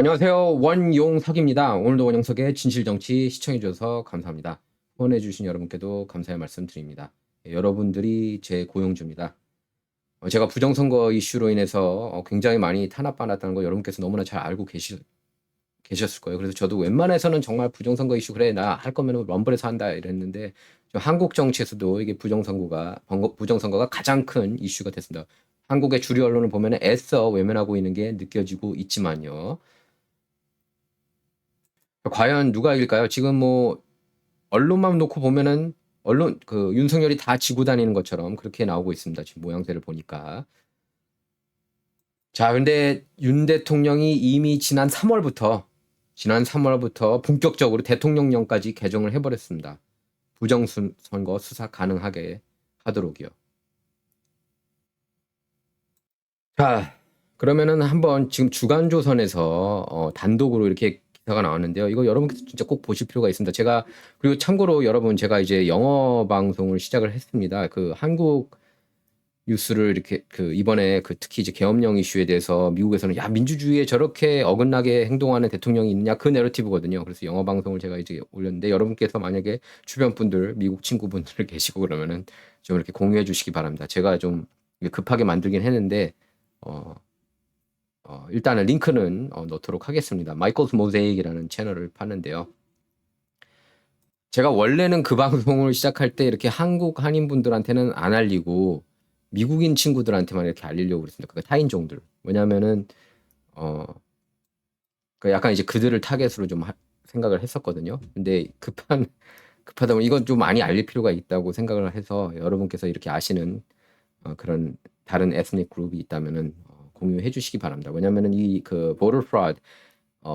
안녕하세요. 원용석입니다. 오늘도 원용석의 진실정치 시청해주셔서 감사합니다. 후원해주신 여러분께도 감사의 말씀 드립니다. 여러분들이 제 고용주입니다. 제가 부정선거 이슈로 인해서 굉장히 많이 탄압받았다는 거 여러분께서 너무나 잘 알고 계셨을 거예요. 그래서 저도 웬만해서는 정말 부정선거 이슈 그래 나 할 거면 럼블에서 한다 이랬는데 한국 정치에서도 이게 부정선거가 가장 큰 이슈가 됐습니다. 한국의 주류 언론을 보면 애써 외면하고 있는 게 느껴지고 있지만요. 과연 누가 이길까요? 지금 뭐 언론만 놓고 보면은 언론 그 윤석열이 다 지고 다니는 것처럼 그렇게 나오고 있습니다. 지금 모양새를 보니까. 자, 근데 윤 대통령이 이미 지난 3월부터 본격적으로 대통령령까지 개정을 해버렸습니다. 부정선거 수사 가능하게 하도록이요. 자, 그러면은 한번 지금 주간조선에서 단독으로 이렇게 기사가 나왔는데요. 이거 여러분께서 진짜 꼭 보실 필요가 있습니다. 그리고 참고로 여러분, 제가 이제 영어 방송을 시작을 했습니다. 그 한국 뉴스를 이렇게 이번에 특히 이제 계엄령 이슈에 대해서 미국에서는 야, 민주주의에 저렇게 어긋나게 행동하는 대통령이 있느냐, 그 내러티브거든요. 그래서 영어 방송을 제가 이제 올렸는데, 여러분께서 만약에 주변 분들, 미국 친구분들 계시고 그러면은 좀 이렇게 공유해 주시기 바랍니다. 제가 좀 급하게 만들긴 했는데, 어, 일단은 링크는 넣도록 하겠습니다. 마이클스 모세이크라는 채널을 파는데요. 제가 원래는 그 방송을 시작할 때 이렇게 한국 한인분들한테는 안 알리고 미국인 친구들한테만 이렇게 알리려고 그랬습니다. 그 타인종들. 왜냐면은 그 약간 이제 그들을 타겟으로 좀 생각을 했었거든요. 근데 급하다 보니 이건 좀 많이 알릴 필요가 있다고 생각을 해서 여러분께서 이렇게 아시는 그런 다른 에스닉 그룹이 있다면은 공유해 주시기 바랍니다. 왜냐면은 이 보터 프라드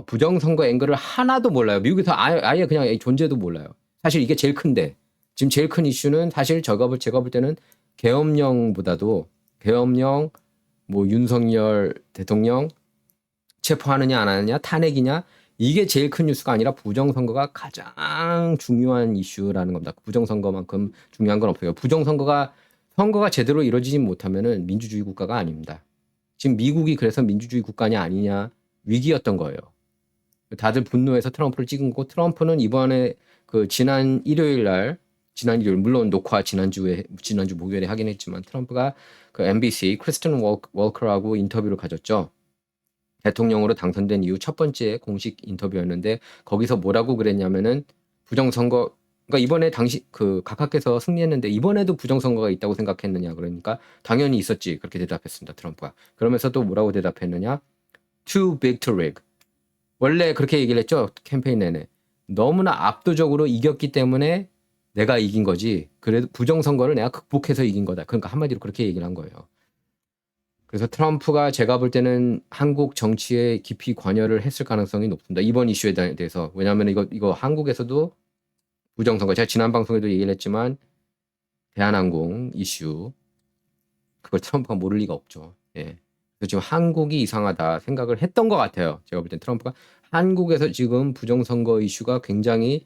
부정선거 앵글을 하나도 몰라요. 미국에서 아예 그냥 존재도 몰라요. 사실 이게 제일 큰데 지금 제일 큰 이슈는 사실 제가 볼 때는 계엄령보다도 계엄령 뭐 윤석열 대통령 체포하느냐 안 하느냐 탄핵이냐 이게 제일 큰 뉴스가 아니라 부정선거가 가장 중요한 이슈라는 겁니다. 부정선거만큼 중요한 건 없어요. 선거가 제대로 이루어지지 못하면은 민주주의 국가가 아닙니다. 지금 미국이 그래서 민주주의 국가냐 아니냐 위기였던 거예요. 다들 분노해서 트럼프를 찍은 거고, 트럼프는 이번에 지난 일요일 물론 녹화 지난주 목요일에 하긴 했지만 트럼프가 MBC 크리스틴 월커라고 인터뷰를 가졌죠. 대통령으로 당선된 이후 첫 번째 공식 인터뷰였는데 거기서 뭐라고 그랬냐면은 부정선거 그러니까 이번에 각하께서 승리했는데 이번에도 부정선거가 있다고 생각했느냐, 그러니까 당연히 있었지, 그렇게 대답했습니다. 트럼프가. 그러면서 또 뭐라고 대답했느냐, too big to rig. 원래 그렇게 얘기를 했죠. 캠페인 내내. 너무나 압도적으로 이겼기 때문에 내가 이긴 거지. 그래도 부정선거를 내가 극복해서 이긴 거다. 그러니까 한마디로 그렇게 얘기를 한 거예요. 그래서 트럼프가 제가 볼 때는 한국 정치에 깊이 관여를 했을 가능성이 높습니다. 이번 이슈에 대해서. 왜냐하면 이거 한국에서도 부정선거, 제가 지난 방송에도 얘기를 했지만 대한항공 이슈, 그걸 트럼프가 모를 리가 없죠. 예. 그래서 지금 한국이 이상하다 생각을 했던 것 같아요. 제가 볼 땐 트럼프가 한국에서 지금 부정선거 이슈가 굉장히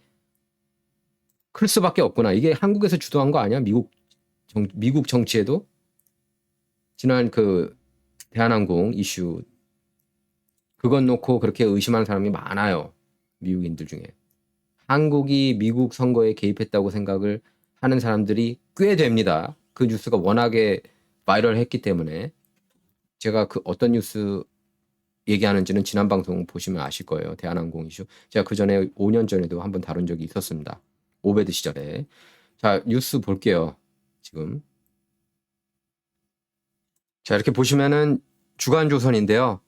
클 수밖에 없구나. 이게 한국에서 주도한 거 아니야? 미국 정치에도 지난 대한항공 이슈 그건 놓고 그렇게 의심하는 사람이 많아요. 미국인들 중에. 한국이 미국 선거에 개입했다고 생각을 하는 사람들이 꽤 됩니다. 그 뉴스가 워낙에 바이럴했기 때문에. 제가 어떤 뉴스 얘기하는지는 지난 방송 보시면 아실 거예요. 대한항공 이슈. 제가 그 전에 5년 전에도 한번 다룬 적이 있었습니다. 오베드 시절에. 자, 뉴스 볼게요. 지금. 자, 이렇게 보시면은 주간조선인데요.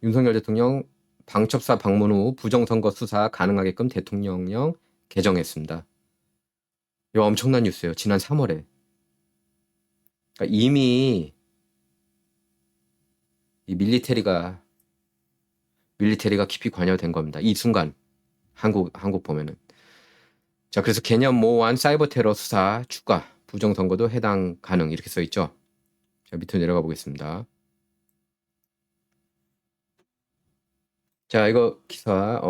윤석열 대통령 방첩사 방문 후 부정선거 수사 가능하게끔 대통령령 개정했습니다. 이거 엄청난 뉴스예요. 지난 3월에. 그러니까 이미 이 밀리테리가 깊이 관여된 겁니다. 이 순간 한국 보면은. 자, 그래서 개념 모호한 사이버 테러 수사 추가 부정선거도 해당 가능 이렇게 써 있죠. 자, 밑으로 내려가 보겠습니다. 자, 이거 기사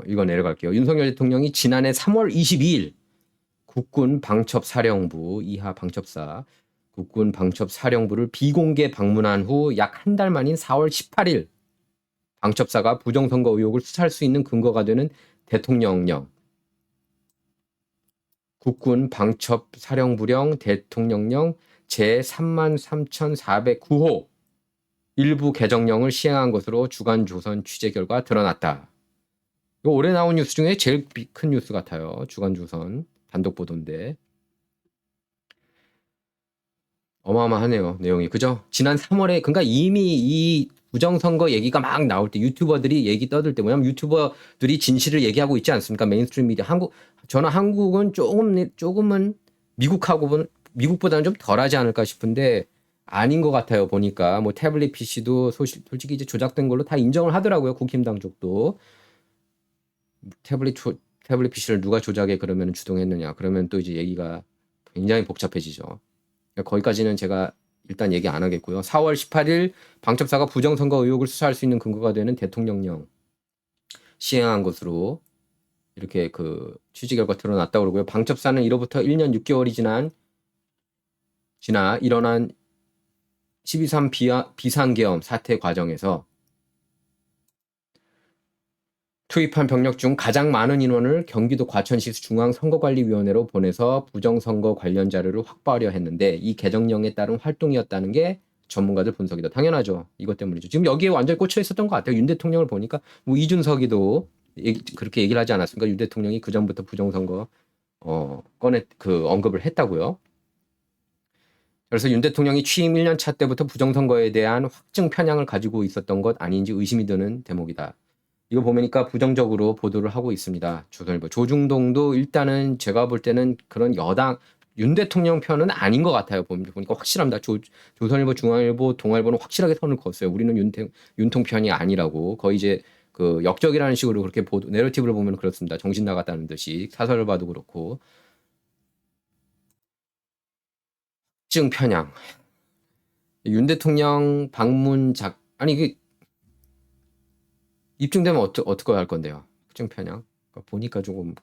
이거 내려갈게요. 윤석열 대통령이 지난해 3월 22일 국군 방첩사령부 이하 방첩사 국군 방첩사령부를 비공개 방문한 후 약 한 달 만인 4월 18일 방첩사가 부정선거 의혹을 수사할 수 있는 근거가 되는 대통령령, 국군 방첩사령부령 대통령령 제33,409호 일부 개정령을 시행한 것으로 주간조선 취재 결과 드러났다. 이거 올해 나온 뉴스 중에 제일 큰 뉴스 같아요. 주간조선 단독 보도인데 어마어마하네요. 내용이. 그죠? 지난 3월에 그러니까 이미 이 부정선거 얘기가 막 나올 때 유튜버들이 얘기 떠들 때 뭐냐면 유튜버들이 진실을 얘기하고 있지 않습니까? 메인스트림 미디어. 저는 한국은 조금은 미국보다는 좀 덜하지 않을까 싶은데 아닌 것 같아요. 보니까 뭐 태블릿 PC도 솔직히 이제 조작된 걸로 다 인정을 하더라고요. 국힘당 쪽도. 태블릿 PC를 누가 조작해 그러면 주동했느냐. 그러면 또 이제 얘기가 굉장히 복잡해지죠. 거기까지는 제가 일단 얘기 안 하겠고요. 4월 18일 방첩사가 부정선거 의혹을 수사할 수 있는 근거가 되는 대통령령 시행한 것으로 이렇게 그 취재 결과 드러났다고 그러고요. 방첩사는 이로부터 1년 6개월이 지나 일어난 12.3 비상계엄 사태 과정에서 투입한 병력 중 가장 많은 인원을 경기도 과천시 중앙선거관리위원회로 보내서 부정선거 관련 자료를 확보하려 했는데 이 개정령에 따른 활동이었다는 게 전문가들 분석이다. 당연하죠. 이것 때문이죠. 지금 여기에 완전히 꽂혀 있었던 것 같아요. 윤 대통령을 보니까 뭐 이준석이도 그렇게 얘기를 하지 않았습니까? 윤 대통령이 그 전부터 부정선거 언급을 했다고요. 그래서 윤 대통령이 취임 1년 차 때부터 부정선거에 대한 확증 편향을 가지고 있었던 것 아닌지 의심이 드는 대목이다. 이거 보니까 부정적으로 보도를 하고 있습니다. 조선일보. 조중동도 일단은 제가 볼 때는 그런 여당 윤 대통령 편은 아닌 것 같아요. 보니까 확실합니다. 조선일보, 중앙일보, 동아일보는 확실하게 선을 그었어요. 우리는 윤통 편이 아니라고. 거의 이제 그 역적이라는 식으로 그렇게 내러티브를 보면 그렇습니다. 정신 나갔다는 듯이 사설을 봐도 그렇고. 확증 편향. 윤 대통령 방문 아니 이게 입증되면 어떻게 할 건데요? 확증 편향. 그러니까 보니까 조금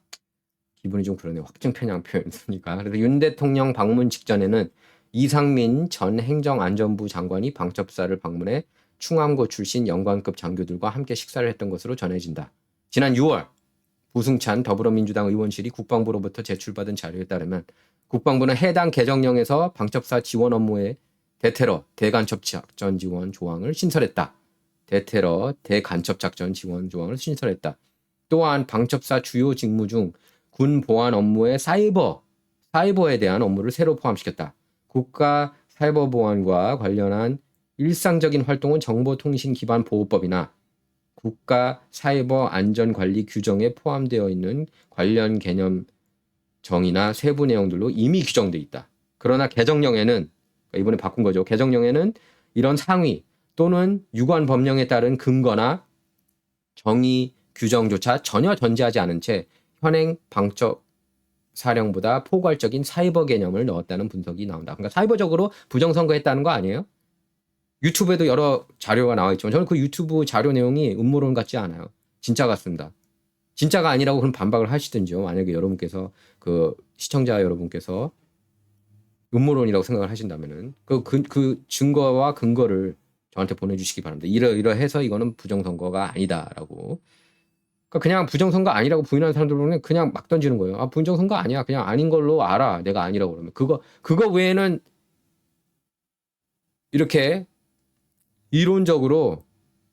기분이 좀 그러네요. 확증 편향 표현 쓰니까. 그래서 윤 대통령 방문 직전에는 이상민 전 행정안전부 장관이 방첩사를 방문해 충암고 출신 영관급 장교들과 함께 식사를 했던 것으로 전해진다. 지난 6월 부승찬 더불어민주당 의원실이 국방부로부터 제출받은 자료에 따르면 국방부는 해당 개정령에서 방첩사 지원 업무에 대테러, 대간첩 작전 지원 조항을 신설했다. 대테러, 대간첩 작전 지원 조항을 신설했다. 또한 방첩사 주요 직무 중 군 보안 업무의 사이버에 대한 업무를 새로 포함시켰다. 국가 사이버 보안과 관련한 일상적인 활동은 정보통신기반보호법이나 국가 사이버 안전관리 규정에 포함되어 있는 관련 개념 정의나 세부 내용들로 이미 규정돼 있다. 그러나 개정령에는 이번에 바꾼 거죠. 개정령에는 이런 상위 또는 유관 법령에 따른 근거나 정의 규정조차 전혀 전제하지 않은 채 현행 방첩 사령보다 포괄적인 사이버 개념을 넣었다는 분석이 나온다. 그러니까 사이버적으로 부정선거했다는 거 아니에요? 유튜브에도 여러 자료가 나와 있지만 저는 그 유튜브 자료 내용이 음모론 같지 않아요. 진짜 같습니다. 진짜가 아니라고 그럼 반박을 하시든지요. 만약에 여러분께서 그 시청자 여러분께서 음모론이라고 생각을 하신다면은 그 증거와 근거를 저한테 보내주시기 바랍니다. 이러해서 이거는 부정선거가 아니다라고. 그러니까 그냥 부정선거 아니라고 부인하는 사람들은 그냥 막 던지는 거예요. 아 부정선거 아니야. 그냥 아닌 걸로 알아. 내가 아니라고 그러면 그거 외에는 이렇게 이론적으로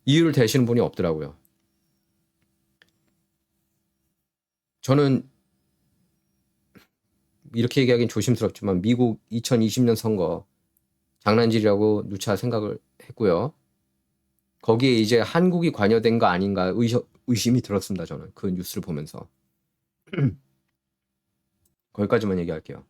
이유를 대시는 분이 없더라고요. 저는 이렇게 얘기하기는 조심스럽지만 미국 2020년 선거 장난질이라고 누차 생각을 했고요. 거기에 이제 한국이 관여된 거 아닌가 의심이 들었습니다. 저는 그 뉴스를 보면서. 거기까지만 얘기할게요.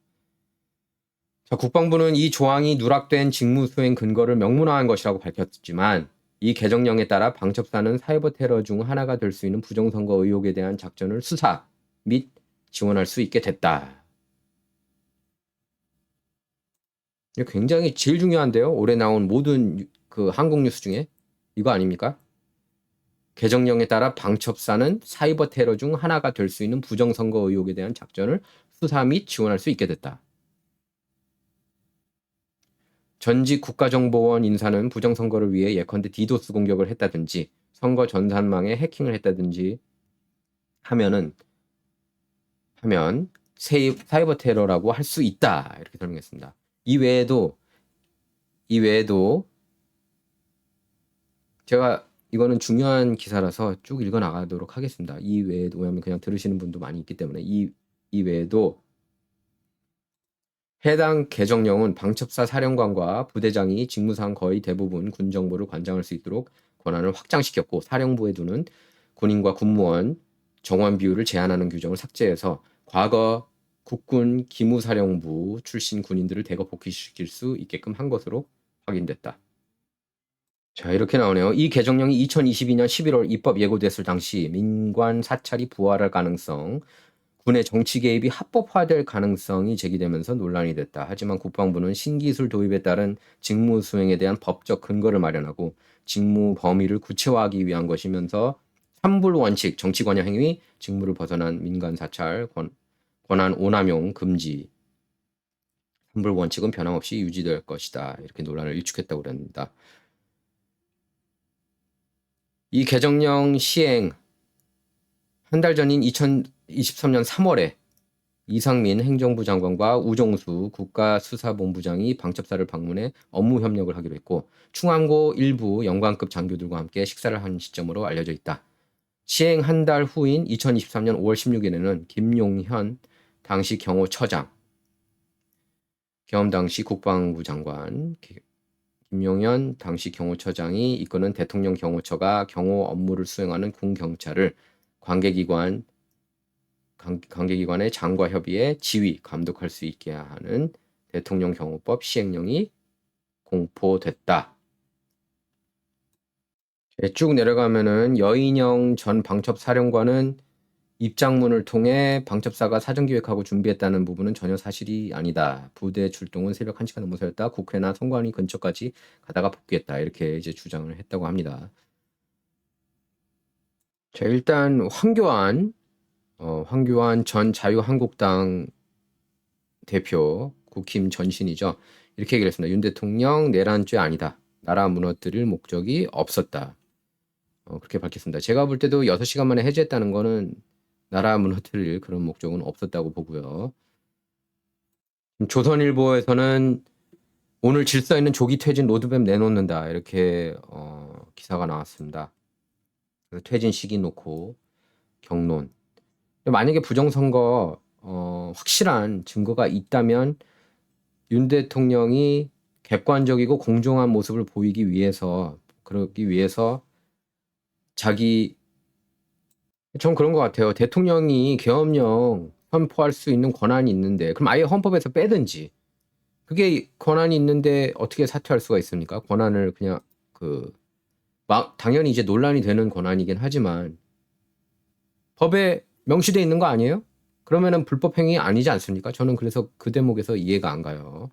자, 국방부는 이 조항이 누락된 직무 수행 근거를 명문화한 것이라고 밝혔지만 이 개정령에 따라 방첩사는 사이버 테러 중 하나가 될 수 있는 부정선거 의혹에 대한 작전을 수사 및 지원할 수 있게 됐다. 이게 굉장히 제일 중요한데요. 올해 나온 모든 그 한국 뉴스 중에 이거 아닙니까? 개정령에 따라 방첩사는 사이버 테러 중 하나가 될 수 있는 부정선거 의혹에 대한 작전을 수사 및 지원할 수 있게 됐다. 전직 국가정보원 인사는 부정선거를 위해 예컨대 디도스 공격을 했다든지 선거 전산망에 해킹을 했다든지 하면 사이버 테러라고 할 수 있다. 이렇게 설명했습니다. 이 외에도 제가 이거는 중요한 기사라서 쭉 읽어 나가도록 하겠습니다. 이 외에도, 왜냐하면 그냥 들으시는 분도 많이 있기 때문에 이 외에도 해당 개정령은 방첩사 사령관과 부대장이 직무상 거의 대부분 군 정보를 관장할 수 있도록 권한을 확장시켰고, 사령부에 두는 군인과 군무원 정원 비율을 제한하는 규정을 삭제해서 과거 국군 기무사령부 출신 군인들을 대거 복귀시킬 수 있게끔 한 것으로 확인됐다. 자, 이렇게 나오네요. 이 개정령이 2022년 11월 입법 예고됐을 당시 민관 사찰이 부활할 가능성, 군의 정치 개입이 합법화될 가능성이 제기되면서 논란이 됐다. 하지만 국방부는 신기술 도입에 따른 직무 수행에 대한 법적 근거를 마련하고 직무 범위를 구체화하기 위한 것이면서 3불 원칙, 정치 관여 행위, 직무를 벗어난 민간 사찰, 권한 오남용 금지, 3불 원칙은 변함없이 유지될 것이다. 이렇게 논란을 일축했다고 그럽니다. 이 개정령 시행 한 달 전인 2023년 3월에 이상민 행정부 장관과 우종수 국가수사본부장이 방첩사를 방문해 업무 협력을 하기로 했고, 충암고 일부 영관급 장교들과 함께 식사를 한 시점으로 알려져 있다. 시행 한 달 후인 2023년 5월 16일에는 김용현 당시 경호처장, 겸 당시 국방부 장관, 김용현 당시 경호처장이 이끄는 대통령 경호처가 경호 업무를 수행하는 군경찰을 관계기관의 장과 협의에 지휘, 감독할 수 있게 하는 대통령 경호법 시행령이 공포됐다. 쭉 내려가면은 여인영 전 방첩사령관은 입장문을 통해 방첩사가 사전기획하고 준비했다는 부분은 전혀 사실이 아니다. 부대 출동은 새벽 1시간 넘어서였다. 국회나 선관위 근처까지 가다가 복귀했다. 이렇게 이제 주장을 했다고 합니다. 자, 일단 황교안 전 자유한국당 대표, 국힘 전신이죠. 이렇게 얘기를 했습니다. 윤 대통령 내란죄 아니다. 나라 무너뜨릴 목적이 없었다. 그렇게 밝혔습니다. 제가 볼 때도 6시간 만에 해제했다는 거는 나라 무너뜨릴 그런 목적은 없었다고 보고요. 조선일보에서는 오늘 질서 있는 조기 퇴진 로드맵 내놓는다. 이렇게 기사가 나왔습니다. 그래서 퇴진 시기 놓고 경론. 만약에 부정선거 확실한 증거가 있다면 윤 대통령이 객관적이고 공정한 모습을 보이기 위해서, 전 그런 것 같아요. 대통령이 계엄령 선포할 수 있는 권한이 있는데, 그럼 아예 헌법에서 빼든지. 그게 권한이 있는데 어떻게 사퇴할 수가 있습니까? 권한을 그냥 당연히 이제 논란이 되는 권한이긴 하지만 법에 명시되어 있는 거 아니에요? 그러면은 불법 행위 아니지 않습니까? 저는 그래서 그 대목에서 이해가 안 가요.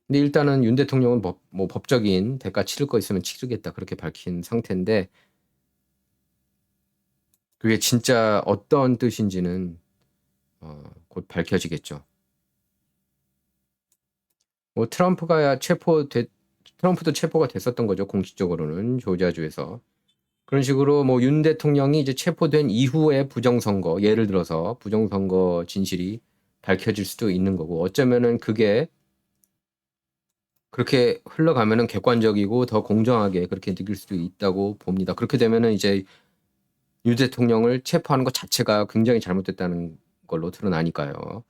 근데 일단은 윤 대통령은 법적인 대가 치를 거 있으면 치르겠다, 그렇게 밝힌 상태인데, 그게 진짜 어떤 뜻인지는 곧 밝혀지겠죠. 트럼프도 체포가 됐었던 거죠. 공식적으로는 조지아주에서. 그런 식으로 윤 대통령이 이제 체포된 이후에 부정선거, 예를 들어서 부정선거 진실이 밝혀질 수도 있는 거고, 어쩌면은 그게 그렇게 흘러가면은 객관적이고 더 공정하게 그렇게 느낄 수도 있다고 봅니다. 그렇게 되면은 이제 윤 대통령을 체포하는 것 자체가 굉장히 잘못됐다는 걸로 드러나니까요.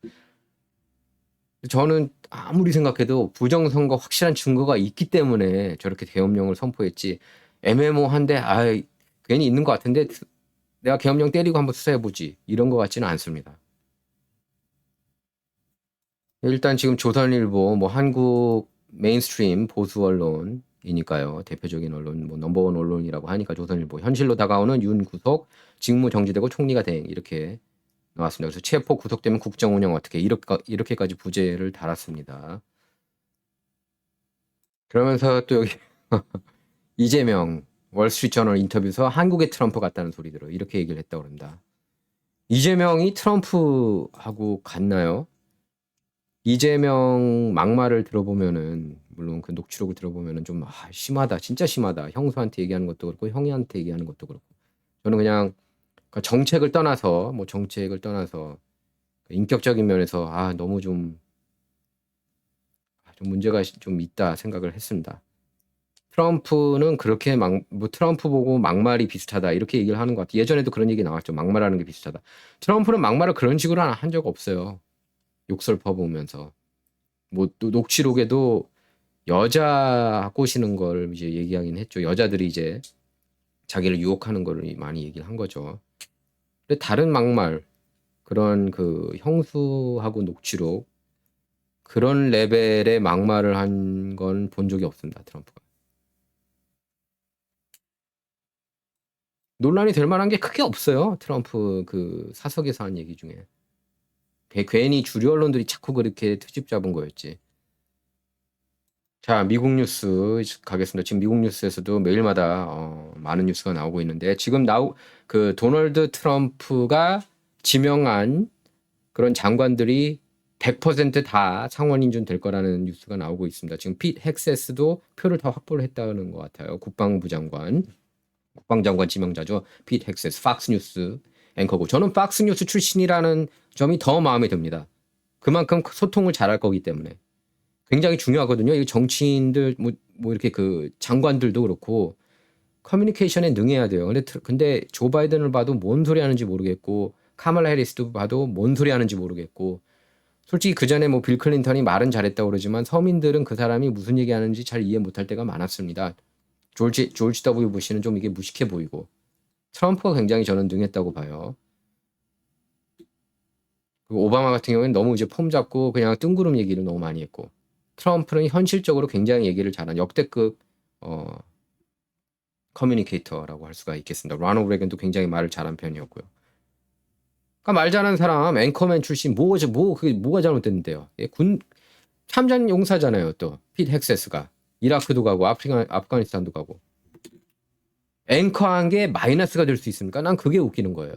저는 아무리 생각해도 부정선거 확실한 증거가 있기 때문에 저렇게 계엄령을 선포했지, 애매모호한데 괜히 있는 것 같은데 내가 계엄령 때리고 한번 수사해보지, 이런 것 같지는 않습니다. 일단 지금 조선일보, 한국 메인스트림 보수 언론이니까요. 대표적인 언론, 넘버원 언론이라고 하니까 조선일보. 현실로 다가오는 윤 구속, 직무 정지되고 총리가 대행, 이렇게 나왔습니다. 그래서 체포 구속되면 국정 운영 어떻게, 이렇게까지 부제를 달았습니다. 그러면서 또 여기 이재명 월스트리트저널 인터뷰에서 한국의 트럼프 같다는 소리들을 이렇게 얘기를 했다고 합니다. 이재명이 트럼프하고 같나요? 이재명 막말을 들어보면은 물론 그 녹취록을 들어보면은 좀 심하다. 진짜 심하다. 형수한테 얘기하는 것도 그렇고 형이한테 얘기하는 것도 그렇고. 저는 그냥 그 정책을 떠나서 그 인격적인 면에서 너무 좀 문제가 좀 있다 생각을 했습니다. 트럼프는 그렇게 뭐 트럼프 보고 막말이 비슷하다 이렇게 얘기를 하는 것 같아요. 예전에도 그런 얘기 나왔죠. 막말하는 게 비슷하다. 트럼프는 막말을 그런 식으로 한 적 없어요. 욕설 퍼보면서. 뭐 또 녹취록에도 여자 꼬시는 걸 이제 얘기하긴 했죠. 여자들이 이제 자기를 유혹하는 거를 많이 얘기를 한 거죠. 근데 다른 막말, 그런 그 형수하고 녹취록, 그런 레벨의 막말을 한 건 본 적이 없습니다. 트럼프가. 논란이 될 만한 게 크게 없어요. 트럼프 그 사석에서 한 얘기 중에. 괜히 주류 언론들이 자꾸 그렇게 트집 잡은 거였지. 자, 미국 뉴스 가겠습니다. 지금 미국 뉴스에서도 매일마다 많은 뉴스가 나오고 있는데 지금 그 도널드 트럼프가 지명한 그런 장관들이 100%다 상원 인준 될 거라는 뉴스가 나오고 있습니다. 지금 핏 헥세스도 표를 다 확보를 했다는 것 같아요. 국방부 장관, 국방장관 지명자죠. 핏 헥세스, 팍스뉴스 앵커고. 저는 팍스뉴스 출신이라는 점이 더 마음에 듭니다. 그만큼 소통을 잘할 거기 때문에. 굉장히 중요하거든요. 이 정치인들 뭐 이렇게 그 장관들도 그렇고 커뮤니케이션에 능해야 돼요. 근데 조 바이든을 봐도 뭔 소리 하는지 모르겠고 카말라 해리스도 봐도 뭔 소리 하는지 모르겠고 솔직히 그 전에 뭐 빌 클린턴이 말은 잘했다고 그러지만 서민들은 그 사람이 무슨 얘기하는지 잘 이해 못할 때가 많았습니다. 조지 W 부시는 좀 이게 무식해 보이고 트럼프가 굉장히 저는 능했다고 봐요. 그리고 오바마 같은 경우에는 너무 이제 폼 잡고 그냥 뜬구름 얘기를 너무 많이 했고 트럼프는 현실적으로 굉장히 얘기를 잘한 역대급 커뮤니케이터라고 할 수가 있겠습니다. 로널드 레이건도 굉장히 말을 잘한 편이었고요. 그러니까 말 잘하는 사람 앵커맨 출신 그게 뭐가 잘못됐는데요? 예, 군 참전 용사잖아요. 또 핏 헥세스가 이라크도 가고 아프가니스탄도 가고 앵커한 게 마이너스가 될 수 있습니까? 난 그게 웃기는 거예요.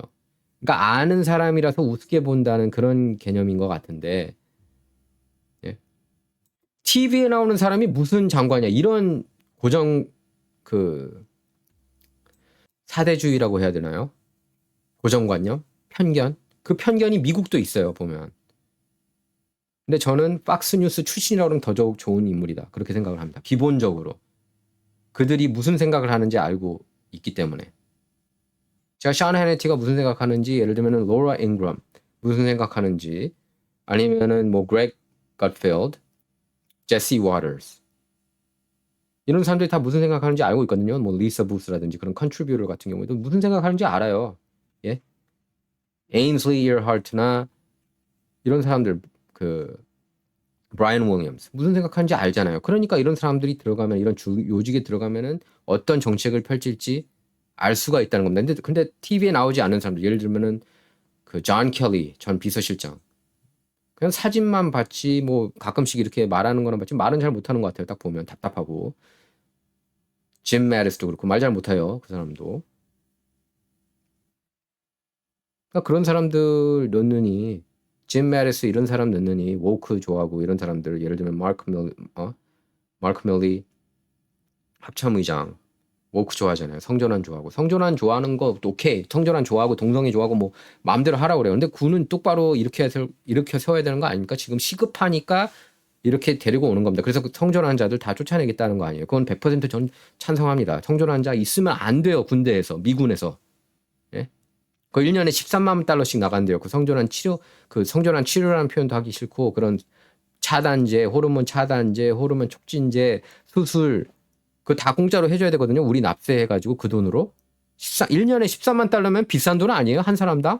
그러니까 아는 사람이라서 우습게 본다는 그런 개념인 것 같은데 예. TV에 나오는 사람이 무슨 장관이야 이런 고정 그 사대주의라고 해야 되나요? 고정관념? 편견? 그 편견이 미국도 있어요 보면. 근데 저는 팍스뉴스 출신이라고는 더더욱 좋은 인물이다 그렇게 생각을 합니다. 기본적으로 그들이 무슨 생각을 하는지 알고 있기 때문에. 제가 샤 해네티가 무슨 생각하는지 예를 들면은 로라 잉그럼 무슨 생각하는지 아니면은 뭐 그렉 갓필드, 제시 워터스 이런 사람들이 다 무슨 생각하는지 알고 있거든요. 뭐 리사 부스라든지 그런 컨트리뷰터 같은 경우에도 무슨 생각하는지 알아요. 예? 에인슬리 이어하트나 이런 사람들 그 브라이언 윌리엄스 무슨 생각하는지 알잖아요. 그러니까 이런 사람들이 들어가면 이런 요직에 들어가면은 어떤 정책을 펼칠지 알 수가 있다는 겁니다. 근데 TV에 나오지 않는 사람들 예를 들면은 그 존 켈리 전 비서실장 그냥 사진만 봤지 뭐 가끔씩 이렇게 말하는 거는 봤지 말은 잘 못하는 것 같아요. 딱 보면 답답하고 짐 매리스도 그렇고 말 잘 못해요. 그 사람도. 그러니까 그런 사람들 넣느니 짐 매리스 이런 사람 넣느니 워크 좋아하고 이런 사람들 예를 들면 마크 밀리 합참의장 워크 좋아하잖아요. 성전환 좋아하고 성전환 좋아하는 거 오케이. 성전환 좋아하고 동성애 좋아하고 뭐 마음대로 하라고 그래요. 근데 군은 똑바로 이렇게 세워야 되는 거 아닙니까? 지금 시급하니까 이렇게 데리고 오는 겁니다. 그래서 그 성전환자들 다 쫓아내겠다는 거 아니에요. 그건 100% 찬성합니다. 성전환자 있으면 안 돼요. 군대에서 미군에서. 예? 그 1년에 13만 달러씩 나간대요. 그 성전환 치료라는 표현도 하기 싫고 그런 차단제, 호르몬 차단제, 호르몬 촉진제, 수술 그거 다 공짜로 해줘야 되거든요. 우리 납세해가지고 그 돈으로 1년에 13만 달러면 비싼 돈 아니에요? 한 사람당?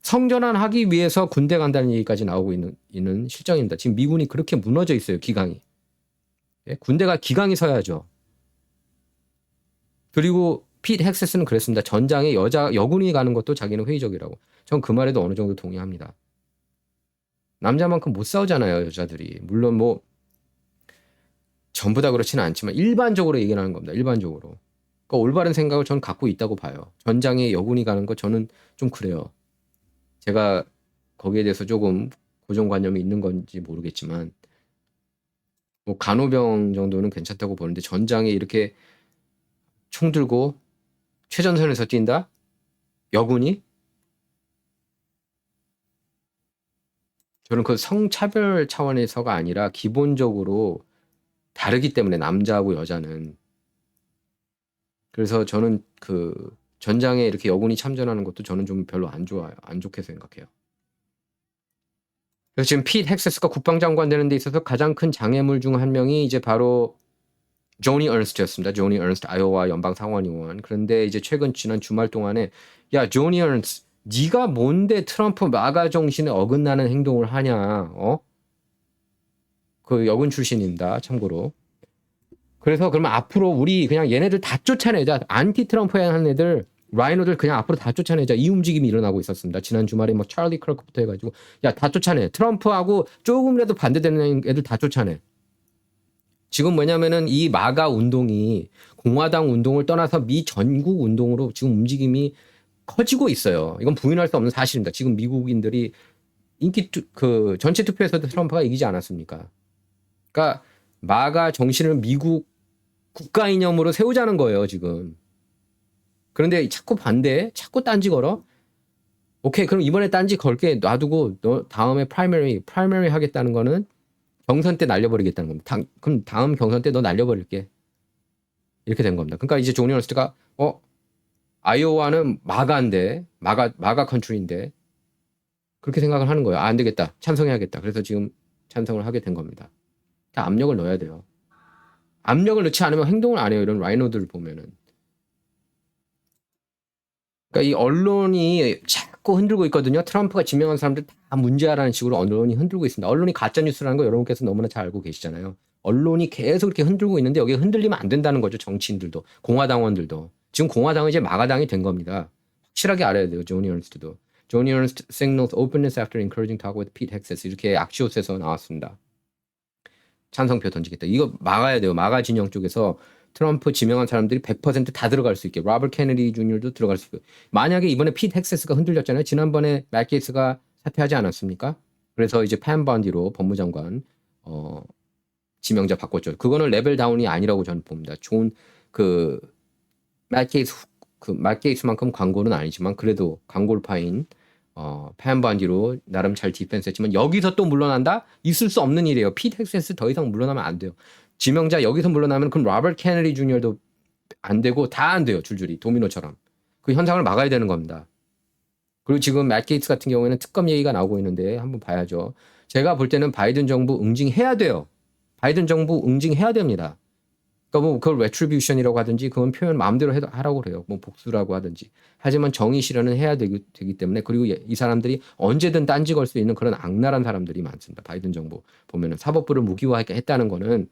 성전환 하기 위해서 군대 간다는 얘기까지 나오고 있는 실정입니다. 지금 미군이 그렇게 무너져 있어요. 기강이. 예? 군대가 기강이 서야죠. 그리고 핏 헥세스는 그랬습니다. 전장에 여군이 가는 것도 자기는 회의적이라고. 전 그 말에도 어느 정도 동의합니다. 남자만큼 못 싸우잖아요. 여자들이. 물론 뭐 전부 다 그렇지는 않지만 일반적으로 얘기하는 겁니다. 일반적으로. 그러니까 올바른 생각을 저는 갖고 있다고 봐요. 전장에 여군이 가는 거 저는 좀 그래요. 제가 거기에 대해서 조금 고정관념이 있는 건지 모르겠지만 뭐 간호병 정도는 괜찮다고 보는데 전장에 이렇게 총 들고 최전선에서 뛴다? 여군이? 저는 그 성차별 차원에서가 아니라 기본적으로 다르기 때문에 남자하고 여자는. 그래서 저는 그 전장에 이렇게 여군이 참전하는 것도 저는 좀 별로 안 좋아요. 안 좋게 생각해요. 그래서 지금 핏 헥세스가 국방장관 되는 데 있어서 가장 큰 장애물 중 한 명이 이제 바로 조니 얼스트였습니다. 조니 얼스트 아이오와 연방 상원의원. 그런데 이제 최근 지난 주말 동안에 야 조니 얼스트 네가 뭔데 트럼프 마가 정신에 어긋나는 행동을 하냐? 그 여군 출신입니다. 참고로. 그래서 그러면 앞으로 우리 그냥 얘네들 다 쫓아내자. 안티 트럼프 하는 애들 라이노들 그냥 앞으로 다 쫓아내자. 이 움직임이 일어나고 있었습니다. 지난 주말에 막 찰리 크로크부터 해가지고 야 다 쫓아내. 트럼프하고 조금이라도 반대되는 애들 다 쫓아내. 지금 뭐냐면은 이 마가 운동이 공화당 운동을 떠나서 미 전국 운동으로 지금 움직임이 커지고 있어요. 이건 부인할 수 없는 사실입니다. 지금 미국인들이 그 전체 투표에서도 트럼프가 이기지 않았습니까? 그러니까 마가 정신을 미국 국가 이념으로 세우자는 거예요, 지금. 그런데 자꾸 반대, 자꾸 딴지 걸어? 오케이, 그럼 이번에 딴지 걸게 놔두고 너 다음에 프라이머리 하겠다는 거는 경선 때 날려버리겠다는 겁니다. 그럼 다음 경선 때 너 날려버릴게. 이렇게 된 겁니다. 그러니까 이제 조니 얼스트가 아이오와는 마가인데, 마가 컨트리인데 그렇게 생각을 하는 거예요. 아, 안 되겠다. 찬성해야겠다. 그래서 지금 찬성을 하게 된 겁니다. 압력을 넣어야 돼요. 압력을 넣지 않으면 행동을 안 해요. 이런 라이노들 보면은. 그러니까 이 언론이 자꾸 흔들고 있거든요. 트럼프가 지명한 사람들 다 문제아라는 식으로 언론이 흔들고 있습니다. 언론이 가짜뉴스라는 거 여러분께서 너무나 잘 알고 계시잖아요. 언론이 계속 이렇게 흔들고 있는데 여기에 흔들리면 안 된다는 거죠. 정치인들도. 공화당원들도. 지금 공화당은 이제 마가당이 된 겁니다. 확실하게 알아야 돼요. 조니 얼스트도. 조니 얼스트 signals openness after encouraging talk with Pete Hegseth. 이렇게 악시옷에서 나왔습니다. 찬성표 던지겠다. 이거 막아야 돼요. 마가 진영 쪽에서 트럼프 지명한 사람들이 100%다 들어갈 수 있게. 로버트 케네디 주니어도 들어갈 수 있게. 만약에 이번에 핏 헥세스가 흔들렸잖아요. 지난번에 맷 게이츠가 사퇴하지 않았습니까? 그래서 이제 팬 번디로 법무장관 지명자 바꿨죠. 그거는 레벨 다운이 아니라고 저는 봅니다. 좋은 맷 게이츠만큼 광고는 아니지만 그래도 광골파인 팬 번디로 나름 잘 디펜스했지만 여기서 또 물러난다? 있을 수 없는 일이에요. 핏 헥세스 더 이상 물러나면 안 돼요. 지명자 여기서 물러나면 그럼 로버트 케네디 주니어도 안 되고 다 안 돼요. 줄줄이 도미노처럼. 그 현상을 막아야 되는 겁니다. 그리고 지금 맷 게이츠 같은 경우에는 특검 얘기가 나오고 있는데 한번 봐야죠. 제가 볼 때는 바이든 정부 응징해야 돼요. 바이든 정부 응징해야 됩니다. 그러니까 뭐 그걸 retribution이라고 하든지 그건 표현 마음대로 하라고 그래요. 뭐 복수라고 하든지. 하지만 정의 실현은 해야 되기 때문에 그리고 이 사람들이 언제든 딴지 걸 수 있는 그런 악랄한 사람들이 많습니다. 바이든 정부 보면은 사법부를 무기화했다는 거는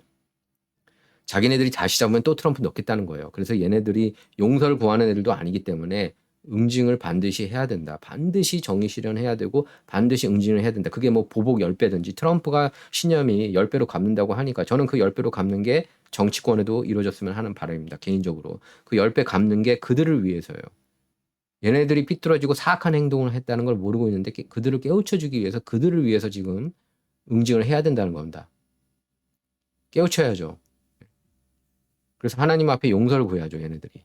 자기네들이 다시 잡으면 또 트럼프 넣겠다는 거예요. 그래서 얘네들이 용서를 구하는 애들도 아니기 때문에 응징을 반드시 해야 된다. 반드시 정의 실현해야 되고 반드시 응징을 해야 된다. 그게 뭐 보복 10배든지 트럼프가 신념이 10배로 갚는다고 하니까 저는 그 10배로 갚는 게 정치권에도 이루어졌으면 하는 바람입니다. 개인적으로. 그 10배 갚는 게 그들을 위해서요. 얘네들이 삐뚤어지고 사악한 행동을 했다는 걸 모르고 있는데 그들을 깨우쳐주기 위해서 그들을 위해서 지금 응징을 해야 된다는 겁니다. 깨우쳐야죠. 그래서 하나님 앞에 용서를 구해야죠, 얘네들이.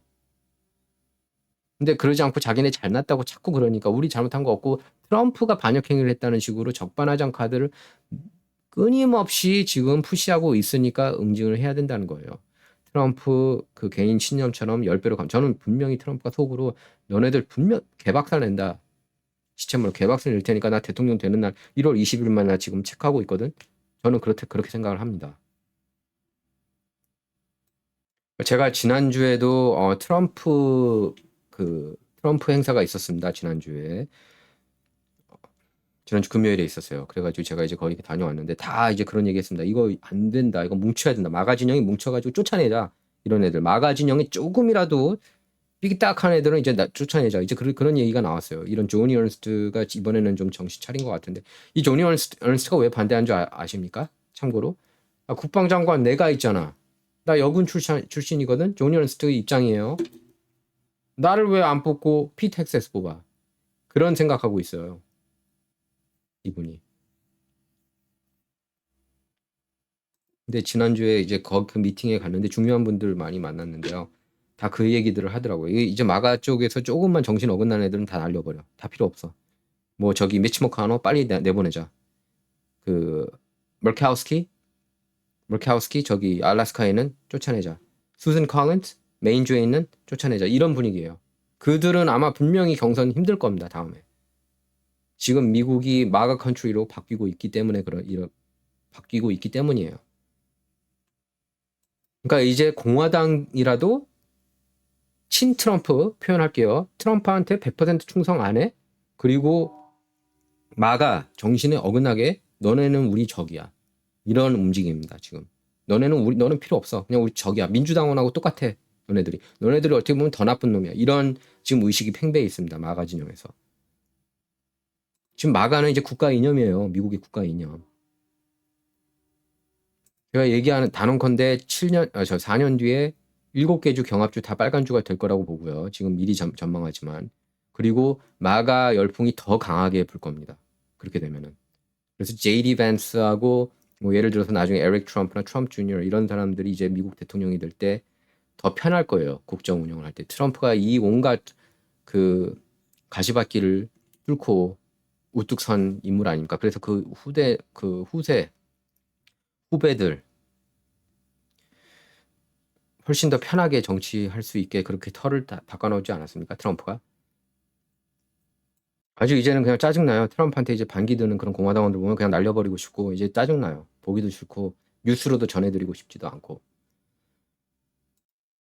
근데 그러지 않고 자기네 잘났다고 자꾸 그러니까 우리 잘못한 거 없고 트럼프가 반역 행위를 했다는 식으로 적반하장 카드를 끊임없이 지금 푸시하고 있으니까 응징을 해야 된다는 거예요. 트럼프 그 개인 신념처럼 10배로 가면 저는 분명히 트럼프가 속으로 너네들 분명 개박살 낸다. 시체물 개박살 낼 테니까 나 대통령 되는 날 1월 20일만 나 지금 체크하고 있거든. 저는 그렇게 생각을 합니다. 제가 지난주에도 트럼프 행사가 있었습니다. 지난주 금요일에 있었어요. 그래가지고 제가 이제 거기 다녀왔는데 다 이제 그런 얘기 했습니다. 이거 안 된다. 이거 뭉쳐야 된다. 마가 진영이 뭉쳐가지고 쫓아내자. 이런 애들. 마가 진영이 조금이라도 삐딱한 애들은 이제 쫓아내자. 이제 그런 얘기가 나왔어요. 이런 조니 얼스트가 이번에는 좀 정신 차린 것 같은데. 이 조니 얼스트가 왜 반대한 줄 아십니까? 참고로. 국방장관 내가 있잖아. 나 여군 출신이거든. 조니 얼스트 입장이에요. 나를 왜 안 뽑고 핏 헥세스 뽑아? 그런 생각하고 있어요. 이분이. 근데 지난주에 이제 그 미팅에 갔는데 중요한 분들 많이 만났는데요. 다 그 얘기들을 하더라고요. 이제 마가 쪽에서 조금만 정신 어긋난 애들은 다 날려버려. 다 필요 없어. 뭐 저기 미치 머카노 빨리 내보내자. 그 멀카우스키 저기 알래스카에 있는 쫓아내자. 수즌 컬린스 메인주에 있는 쫓아내자. 이런 분위기예요. 그들은 아마 분명히 경선 힘들 겁니다. 다음에. 지금 미국이 마가 컨트리로 바뀌고 있기 때문에 바뀌고 있기 때문이에요. 그러니까 이제 공화당이라도 친 트럼프 표현할게요. 트럼프한테 100% 충성 안 해? 그리고 마가 정신에 어긋나게 너네는 우리 적이야. 이런 움직임입니다, 지금. 너는 필요 없어. 그냥 우리 적이야. 민주당원하고 똑같아. 너네들이 어떻게 보면 더 나쁜 놈이야. 이런 지금 의식이 팽배해 있습니다. 마가 진영에서. 지금 마가는 이제 국가 이념이에요. 미국의 국가 이념. 제가 얘기하는 단언컨대 4년 뒤에 7개 주 경합주 다 빨간주가 될 거라고 보고요. 지금 미리 전망하지만. 그리고 마가 열풍이 더 강하게 불 겁니다. 그렇게 되면은. 그래서 JD 밴스하고 뭐 예를 들어서 나중에 에릭 트럼프나 트럼프 주니어 이런 사람들이 이제 미국 대통령이 될 때 더 편할 거예요. 국정 운영을 할 때. 트럼프가 이 온갖 그 가시밭길을 뚫고 우뚝 선 인물 아닙니까? 그래서 그 후세 후배들 훨씬 더 편하게 정치할 수 있게 그렇게 털을 바꿔놓지 않았습니까? 트럼프가. 아주 이제는 그냥 짜증나요. 트럼프한테 이제 반기 드는 그런 공화당원들 보면 그냥 날려버리고 싶고 이제 짜증나요. 보기도 싫고 뉴스로도 전해드리고 싶지도 않고.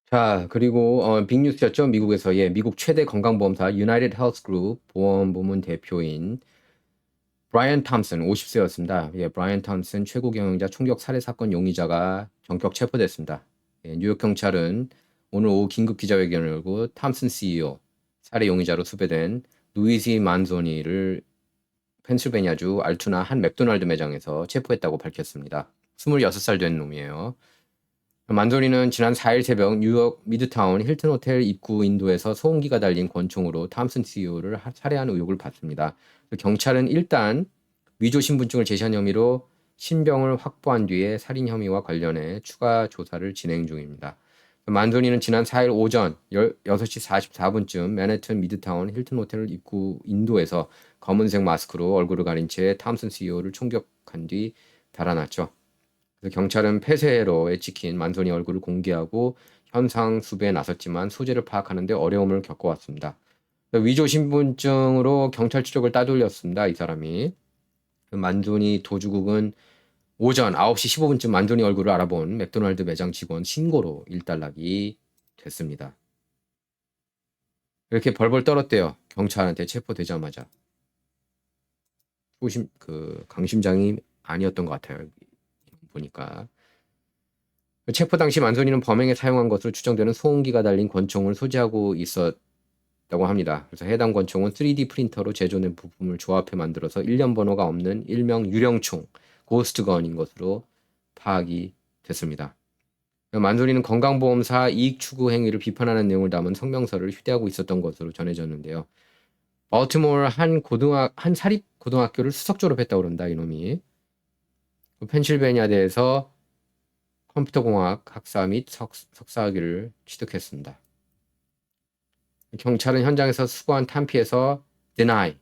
자, 그리고 빅뉴스였죠. 미국에서. 예, 미국 최대 건강보험사 유나이티드 헬스 그룹 보험 부문 대표인 브라이언 탐슨 50세였습니다. 예, 브라이언 탐슨 최고 경영자 총격 살해 사건 용의자가 전격 체포됐습니다. 예, 뉴욕 경찰은 오늘 오후 긴급 기자회견을 열고 탐슨 CEO 살해 용의자로 수배된 루이지 만조니를 펜실베니아주 알투나 한 맥도날드 매장에서 체포했다고 밝혔습니다. 26살 된 놈이에요. 만조니는 지난 4일 새벽 뉴욕 미드타운 힐튼 호텔 입구 인도에서 소음기가 달린 권총으로 탐슨 CEO를 살해한 의혹을 받습니다. 경찰은 일단 위조 신분증을 제시한 혐의로 신병을 확보한 뒤에 살인 혐의와 관련해 추가 조사를 진행 중입니다. 만조니는 지난 4일 오전 6시 44분쯤 맨해튼 미드타운 힐튼 호텔 입구 인도에서 검은색 마스크로 얼굴을 가린 채 탐슨 CEO를 총격한 뒤 달아났죠. 그래서 경찰은 폐쇄로에 찍힌 만소니 얼굴을 공개하고 현상 수배에 나섰지만 소재를 파악하는 데 어려움을 겪어왔습니다. 위조 신분증으로 경찰 추적을 따돌렸습니다. 이 사람이. 만조니 도주국은 오전 9시 15분쯤 만조니 얼굴을 알아본 맥도날드 매장 직원 신고로 일단락이 됐습니다. 이렇게 벌벌 떨었대요. 경찰한테 체포되자마자. 강심장이 아니었던 것 같아요. 보니까. 체포 당시 만소니는 범행에 사용한 것으로 추정되는 소음기가 달린 권총을 소지하고 있었다고 합니다. 그래서 해당 권총은 3D 프린터로 제조된 부품을 조합해 만들어서 일련 번호가 없는 일명 유령총, 고스트건인 것으로 파악이 됐습니다. 만소니는 건강보험사 이익 추구 행위를 비판하는 내용을 담은 성명서를 휴대하고 있었던 것으로 전해졌는데요. baltimore 한 사립 고등학교를 수석 졸업했다고 그런다, 이놈이. 펜실베니아대에서 컴퓨터공학 학사 및 석사학위를 취득했습니다. 경찰은 현장에서 수거한 탄피에서 deny,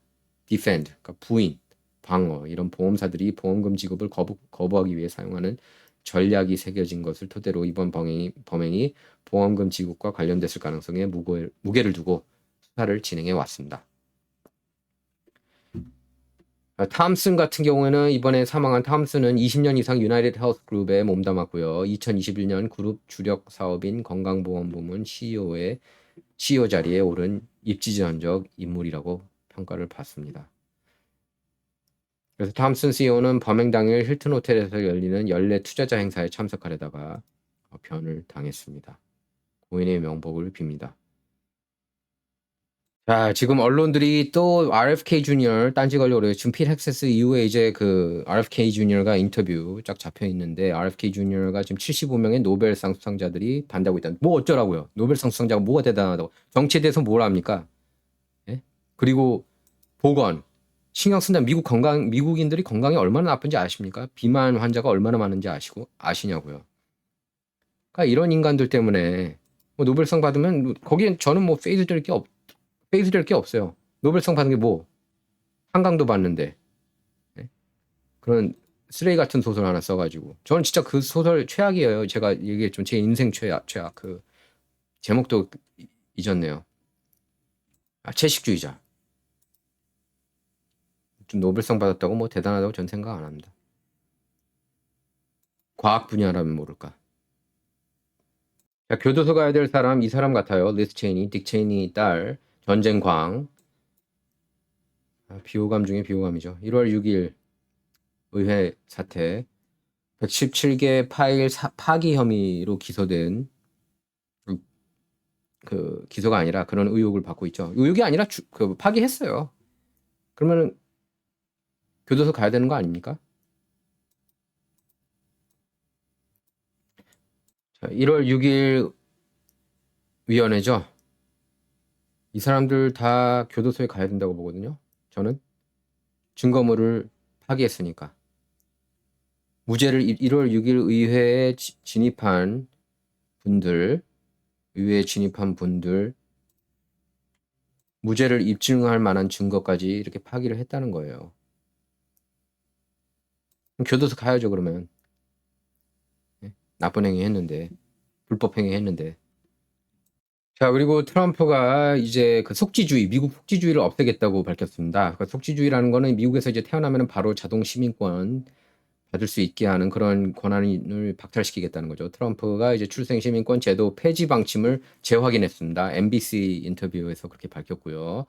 defend, 그러니까 부인, 방어 이런 보험사들이 보험금 지급을 거부하기 위해 사용하는 전략이 새겨진 것을 토대로 이번 범행이 보험금 지급과 관련됐을 가능성에 무게를 두고 수사를 진행해 왔습니다. 탐슨 같은 경우에는 이번에 사망한 탐슨은 20년 이상 유나이티드 헬스 그룹에 몸담았고요. 2021년 그룹 주력 사업인 건강보험 부문 CEO 자리에 오른 입지전적 인물이라고 평가를 받습니다. 그래서 탐슨 CEO는 범행 당일 힐튼 호텔에서 열리는 연례 투자자 행사에 참석하려다가 변을 당했습니다. 고인의 명복을 빕니다. 자, 지금 언론들이 또 RFK 주니어 딴지 걸려고 그래요. 지금 핏 헥세스 이후에 이제 그 RFK 주니어가 인터뷰 쫙 잡혀 있는데 RFK 주니어가 지금 75명의 노벨상 수상자들이 반다고 있다. 뭐 어쩌라고요? 노벨상 수상자가 뭐가 대단하다고? 정치에 대해서 뭘 합니까? 예? 그리고 보건, 신경 쓴다. 미국인들이 건강이 얼마나 나쁜지 아십니까? 비만 환자가 얼마나 많은지 아시냐고요. 그러니까 이런 인간들 때문에 뭐 노벨상 받으면 거기엔 저는 뭐 페이스 될 게 없어요. 노벨상 받은 게 뭐 한강도 봤는데 네? 그런 쓰레기 같은 소설 하나 써가지고 저는 진짜 그 소설 최악이에요. 제가 얘기했지만 제 인생 최악 그 제목도 잊었네요. 채식주의자. 좀 노벨상 받았다고 뭐 대단하다고 전 생각 안 합니다. 과학 분야라면 모를까. 자, 교도소 가야 될 사람 이 사람 같아요. 리스 체이니, 딕 체이니 딸 전쟁광. 비호감 중에 비호감이죠. 1월 6일 의회 사태 117개 파일 파기 혐의로 기소된 그 기소가 아니라 그런 의혹을 받고 있죠. 의혹이 아니라 그 파기했어요. 그러면 교도소 가야 되는 거 아닙니까? 자, 1월 6일 위원회죠. 이 사람들 다 교도소에 가야 된다고 보거든요. 저는 증거물을 파기했으니까. 무죄를 1월 6일 의회에 진입한 분들, 무죄를 입증할 만한 증거까지 이렇게 파기를 했다는 거예요. 그럼 교도소 가야죠, 그러면. 나쁜 행위 했는데, 불법 행위 했는데. 자, 그리고 트럼프가 이제 그 미국 속지주의를 없애겠다고 밝혔습니다. 그 속지주의라는 거는 미국에서 이제 태어나면 바로 자동 시민권 받을 수 있게 하는 그런 권한을 박탈시키겠다는 거죠. 트럼프가 이제 출생 시민권 제도 폐지 방침을 재확인했습니다. MBC 인터뷰에서 그렇게 밝혔고요.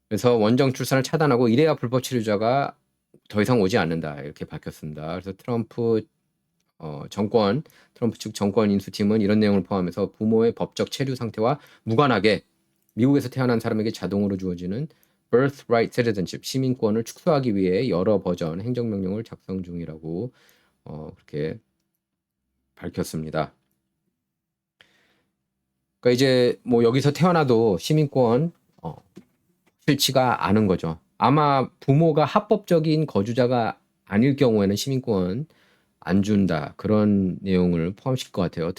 그래서 원정 출산을 차단하고 이래야 불법 치료자가 더 이상 오지 않는다 이렇게 밝혔습니다. 그래서 트럼프 측 정권 인수팀은 이런 내용을 포함해서 부모의 법적 체류 상태와 무관하게 미국에서 태어난 사람에게 자동으로 주어지는 birthright citizenship 시민권을 축소하기 위해 여러 버전 행정명령을 작성 중이라고 그렇게 밝혔습니다. 그러니까 이제 뭐 여기서 태어나도 시민권 싫지가 않은 거죠. 아마 부모가 합법적인 거주자가 아닐 경우에는 시민권 안 준다 그런 내용을 포함시킬 것 같아요.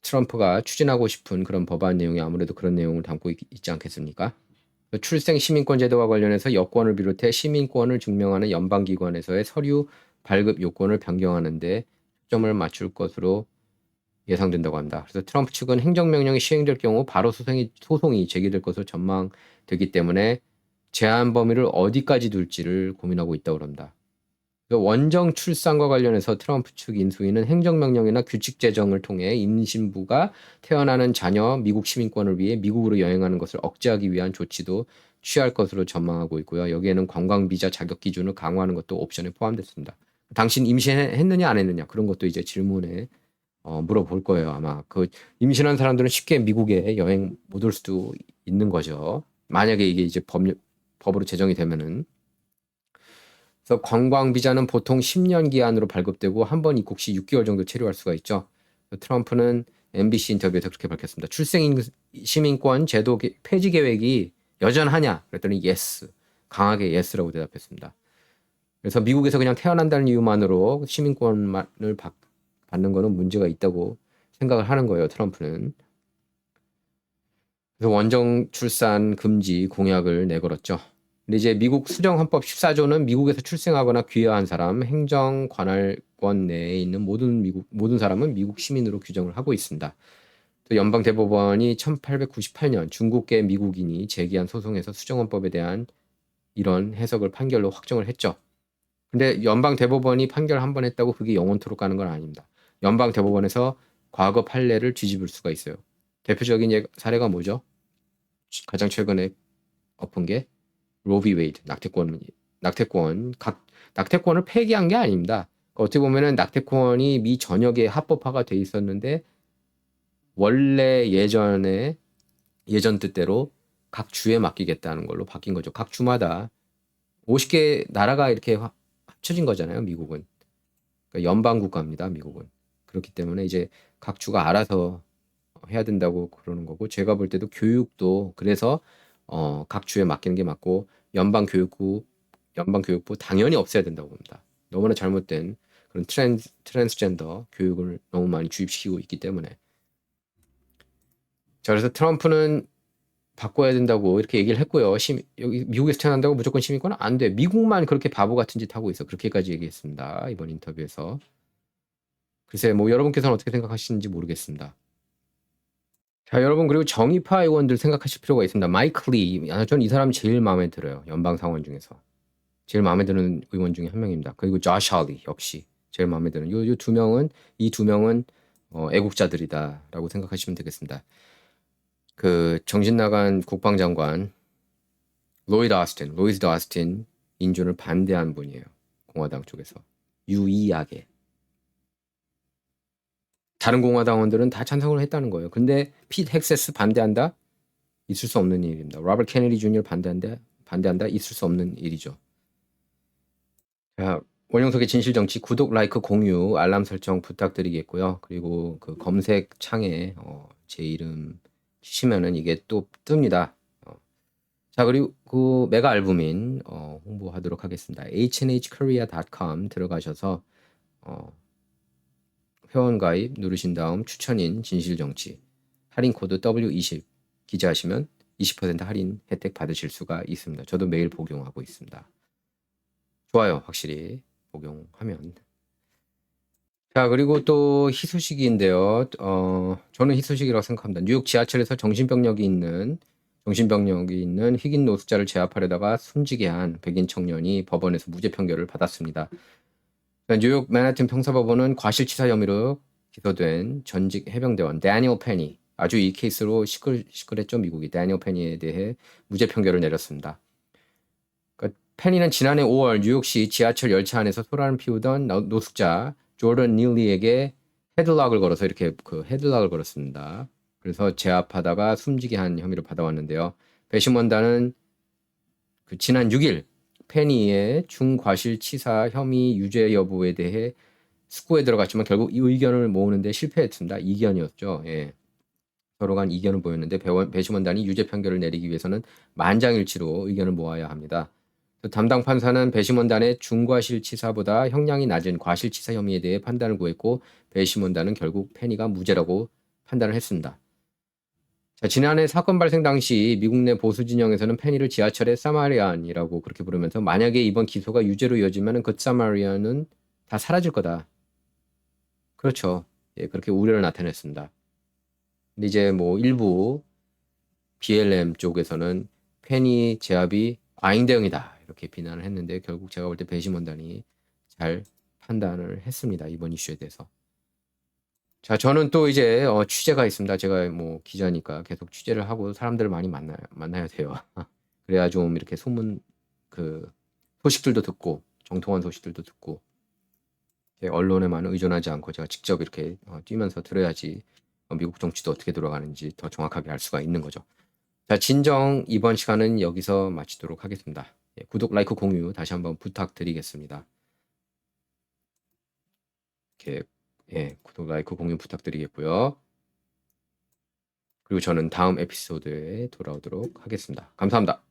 트럼프가 추진하고 싶은 그런 법안 내용이 아무래도 그런 내용을 담고 있지 않겠습니까? 출생 시민권 제도와 관련해서 여권을 비롯해 시민권을 증명하는 연방기관에서의 서류 발급 요건을 변경하는데 초점을 맞출 것으로 예상된다고 합니다. 그래서 트럼프 측은 행정명령이 시행될 경우 바로 소송이 제기될 것으로 전망되기 때문에 제한 범위를 어디까지 둘지를 고민하고 있다고 합니다. 원정 출산과 관련해서 트럼프 측 인수위는 행정명령이나 규칙 제정을 통해 임신부가 태어나는 자녀 미국 시민권을 위해 미국으로 여행하는 것을 억제하기 위한 조치도 취할 것으로 전망하고 있고요. 여기에는 관광비자 자격 기준을 강화하는 것도 옵션에 포함됐습니다. 당신 임신했느냐 안 했느냐 그런 것도 이제 질문에 물어볼 거예요. 아마 그 임신한 사람들은 쉽게 미국에 여행 못 올 수도 있는 거죠. 만약에 이게 이제 법으로 제정이 되면은. 그래서 관광 비자는 보통 10년 기한으로 발급되고 한 번 입국 시 6개월 정도 체류할 수가 있죠. 트럼프는 MBC 인터뷰에서 그렇게 밝혔습니다. 출생 시민권 제도 폐지 계획이 여전하냐? 그랬더니 yes. 강하게 yes라고 대답했습니다. 그래서 미국에서 그냥 태어난다는 이유만으로 시민권을 받는 거는 문제가 있다고 생각을 하는 거예요. 트럼프는. 그래서 원정 출산 금지 공약을 내걸었죠. 근데 이제 미국 수정헌법 14조는 미국에서 출생하거나 귀화한 사람, 행정 관할권 내에 있는 모든 사람은 미국 시민으로 규정을 하고 있습니다. 또 연방 대법원이 1898년 중국계 미국인이 제기한 소송에서 수정헌법에 대한 이런 해석을 판결로 확정을 했죠. 근데 연방 대법원이 판결 한 번 했다고 그게 영원토록 가는 건 아닙니다. 연방 대법원에서 과거 판례를 뒤집을 수가 있어요. 대표적인 사례가 뭐죠? 가장 최근에 엎은 게 로비 웨이드 낙태권을 폐기한 게 아닙니다. 어떻게 보면은 낙태권이 미 전역에 합법화가 돼 있었는데 원래 예전 뜻대로 각 주에 맡기겠다는 걸로 바뀐 거죠. 각 주마다 50개 나라가 이렇게 합쳐진 거잖아요. 미국은 그러니까 연방 국가입니다. 미국은 그렇기 때문에 이제 각 주가 알아서 해야 된다고 그러는 거고 제가 볼 때도 교육도 그래서 각 주에 맡기는 게 맞고 연방교육부 당연히 없애야 된다고 봅니다. 너무나 잘못된 그런 트랜스젠더 교육을 너무 많이 주입시키고 있기 때문에. 자, 그래서 트럼프는 바꿔야 된다고 이렇게 얘기를 했고요. 여기 미국에서 태어난다고 무조건 시민권은 안 돼. 미국만 그렇게 바보 같은 짓 하고 있어. 그렇게까지 얘기했습니다. 이번 인터뷰에서. 글쎄, 뭐 여러분께서는 어떻게 생각하시는지 모르겠습니다. 자, 여러분 그리고 정의파 의원들 생각하실 필요가 있습니다. 마이클 리, 전 이 사람 제일 마음에 들어요. 연방 상원 중에서. 제일 마음에 드는 의원 중에 한 명입니다. 그리고 조시 할리 역시 제일 마음에 드는 이 두 명은 애국자들이다라고 생각하시면 되겠습니다. 그 정신 나간 국방장관 로이드 아스틴 인준을 반대한 분이에요. 공화당 쪽에서 유의하게. 다른 공화당원들은 다 찬성을 했다는 거예요. 근데 핏 헥세스 반대한다? 있을 수 없는 일입니다. 로버트 케네디 주니어 반대한다? 있을 수 없는 일이죠. 자, 원영석의 진실정치 구독, 라이크, 공유, 알람 설정 부탁드리겠고요. 그리고 그 검색 창에 제 이름 치시면은 이게 또 뜹니다. 자, 그리고 그 메가 앨범인 홍보하도록 하겠습니다. hnhkorea.com 들어가셔서 회원 가입 누르신 다음 추천인 진실정치 할인 코드 W20 기재하시면 20% 할인 혜택 받으실 수가 있습니다. 저도 매일 복용하고 있습니다. 좋아요, 확실히 복용하면. 자, 그리고 또 희소식인데요. 저는 희소식이라고 생각합니다. 뉴욕 지하철에서 정신병력이 있는 흑인 노숙자를 제압하려다가 숨지게 한 백인 청년이 법원에서 무죄 판결을 받았습니다. 뉴욕 맨하튼 형사법원은 과실치사 혐의로 기소된 전직 해병대원 데니얼 페니, 아주 이 케이스로 시끌했죠, 미국이. 데니얼 페니에 대해 무죄 판결을 내렸습니다. 그러니까 페니는 지난해 5월 뉴욕시 지하철 열차 안에서 소란을 피우던 노숙자 조던 닐리에게 헤드락을 걸었습니다. 그래서 제압하다가 숨지게 한 혐의를 받아왔는데요. 배심원단은 지난 6일 페니의 중과실치사 혐의 유죄 여부에 대해 숙고에 들어갔지만 결국 이 의견을 모으는데 실패했습니다. 이견이었죠. 예. 서로 간 이견을 보였는데 배심원단이 유죄 판결을 내리기 위해서는 만장일치로 의견을 모아야 합니다. 담당 판사는 배심원단의 중과실치사보다 형량이 낮은 과실치사 혐의에 대해 판단을 구했고 배심원단은 결국 페니가 무죄라고 판단을 했습니다. 자, 지난해 사건 발생 당시 미국 내 보수 진영에서는 페니를 지하철의 사마리안이라고 그렇게 부르면서 만약에 이번 기소가 유죄로 이어지면 그 사마리안은 다 사라질 거다. 그렇죠. 예, 그렇게 우려를 나타냈습니다. 근데 이제 뭐 일부 BLM 쪽에서는 페니 제압이 아인 대응이다 이렇게 비난을 했는데 결국 제가 볼 때 배심원단이 잘 판단을 했습니다. 이번 이슈에 대해서. 자, 저는 또 이제 취재가 있습니다. 제가 뭐 기자니까 계속 취재를 하고 사람들을 많이 만나야 돼요. 그래야 좀 이렇게 그 소식들도 듣고 정통한 소식들도 듣고 언론에만 의존하지 않고 제가 직접 이렇게 뛰면서 들어야지 미국 정치도 어떻게 돌아가는지 더 정확하게 알 수가 있는 거죠. 자, 진정 이번 시간은 여기서 마치도록 하겠습니다. 예, 구독, 라이크, 공유 다시 한번 부탁드리겠습니다. 이렇게 구독, 라이크, 공유 부탁드리겠고요. 그리고 저는 다음 에피소드에 돌아오도록 하겠습니다. 감사합니다.